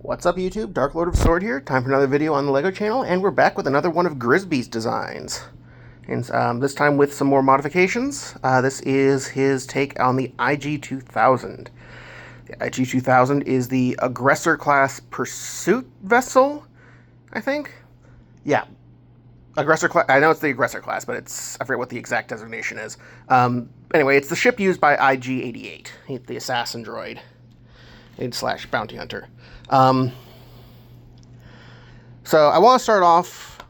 What's up YouTube, Dark Lord of Sword here, time for another video on the LEGO channel, and we're back with another one of Grisbee's designs. And this time with some more modifications. This is his take on the IG-2000. The IG-2000 is the Aggressor Class Pursuit Vessel, I think? Yeah. Aggressor Class, I know it's the Aggressor Class, but I forget what the exact designation is. Anyway, it's the ship used by IG-88, the assassin droid. / bounty hunter. So I want to start off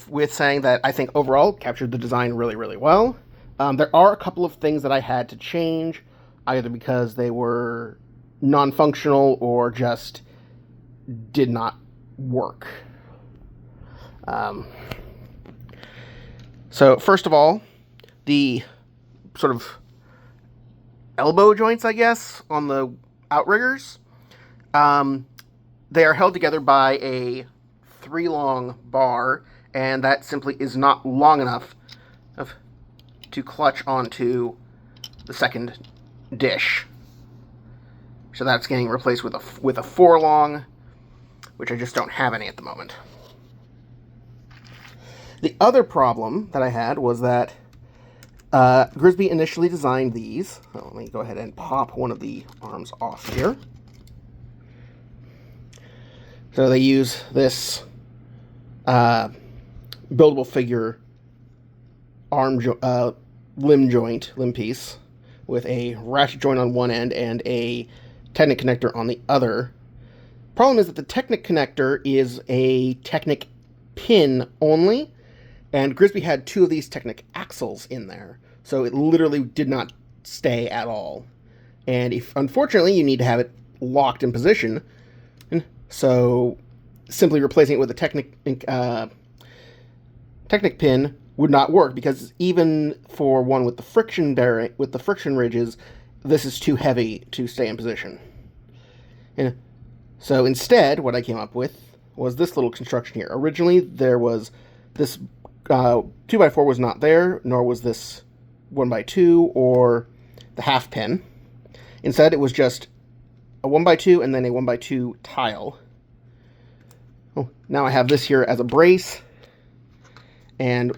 with saying that I think overall captured the design really, really well. There are a couple of things that I had to change, either because they were non-functional or just did not work. So first of all, the sort of elbow joints, I guess, on the outriggers, they are held together by a 3-long bar, and that simply is not long enough to clutch onto the second dish. So that's getting replaced with a 4-long, which I just don't have any at the moment. The other problem that I had was that Grisbee initially designed these. So let me go ahead and pop one of the arms off here. So they use this buildable figure limb piece with a ratchet joint on one end and a Technic connector on the other. Problem is that the Technic connector is a Technic pin only, and Grisbee had 2 of these Technic axles in there, so it literally did not stay at all. And unfortunately, you need to have it locked in position. So simply replacing it with a Technic pin would not work, because even for one with the friction ridges, this is too heavy to stay in position. And so instead, what I came up with was this little construction here. Originally, there was this 2x4 was not there, nor was this 1x2 or the half pin. Instead, it was just a 1x2 and then a 1x2 tile. Oh, now I have this here as a brace, and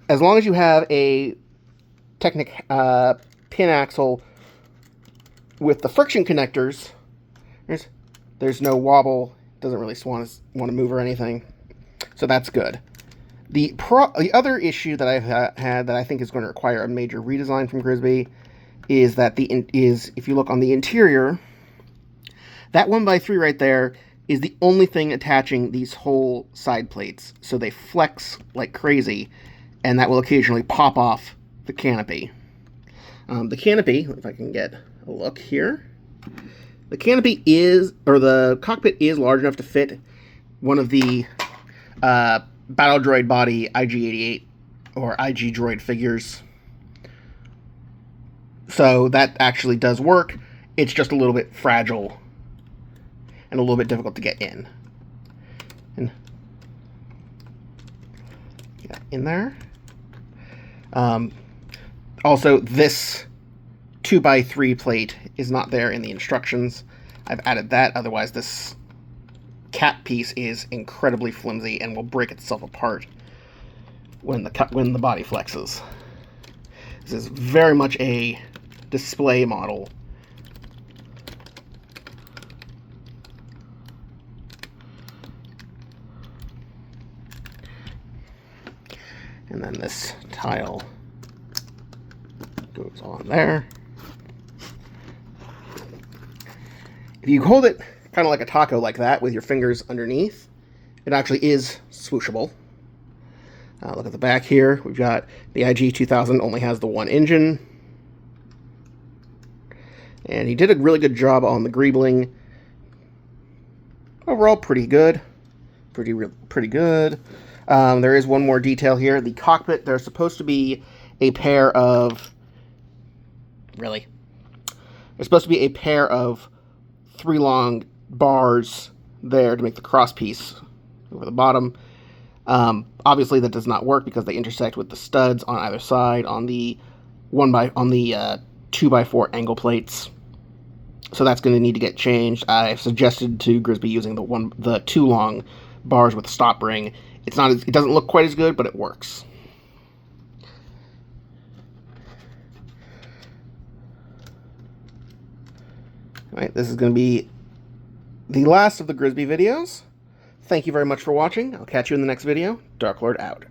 as long as you have a Technic pin axle with the friction connectors, there's no wobble. It doesn't really want to move or anything, so that's good. The other issue that I've had that I think is going to require a major redesign from Grisbee is that if you look on the interior, that 1x3 right there is the only thing attaching these whole side plates, so they flex like crazy, and that will occasionally pop off the canopy. The canopy, if I can get a look here, the canopy the cockpit is large enough to fit one of the Battle Droid Body IG-88 or IG Droid figures. So that actually does work. It's just a little bit fragile and a little bit difficult to get in. And get in there. Also, this 2x3 plate is not there in the instructions. I've added that, otherwise this cap piece is incredibly flimsy and will break itself apart when the body flexes. This is very much a display model. And then this tile goes on there. If you hold it kind of like a taco like that with your fingers underneath, it actually is swooshable. Look at the back here. We've got the IG-2000 only has the 1 engine. And he did a really good job on the greebling. Overall, pretty good. Pretty good. There is one more detail here. The cockpit, there's supposed to be a pair of... Really? There's supposed to be a pair of 3-long bars there to make the cross piece over the bottom. Obviously, that does not work because they intersect with the studs on either side on the 2x4 angle plates. So that's going to need to get changed. I've suggested to Grisbee using the 2 long bars with a stop ring. It doesn't look quite as good, but it works. Alright, this is going to be the last of the Grisbee videos. Thank you very much for watching. I'll catch you in the next video. Dark Lord out.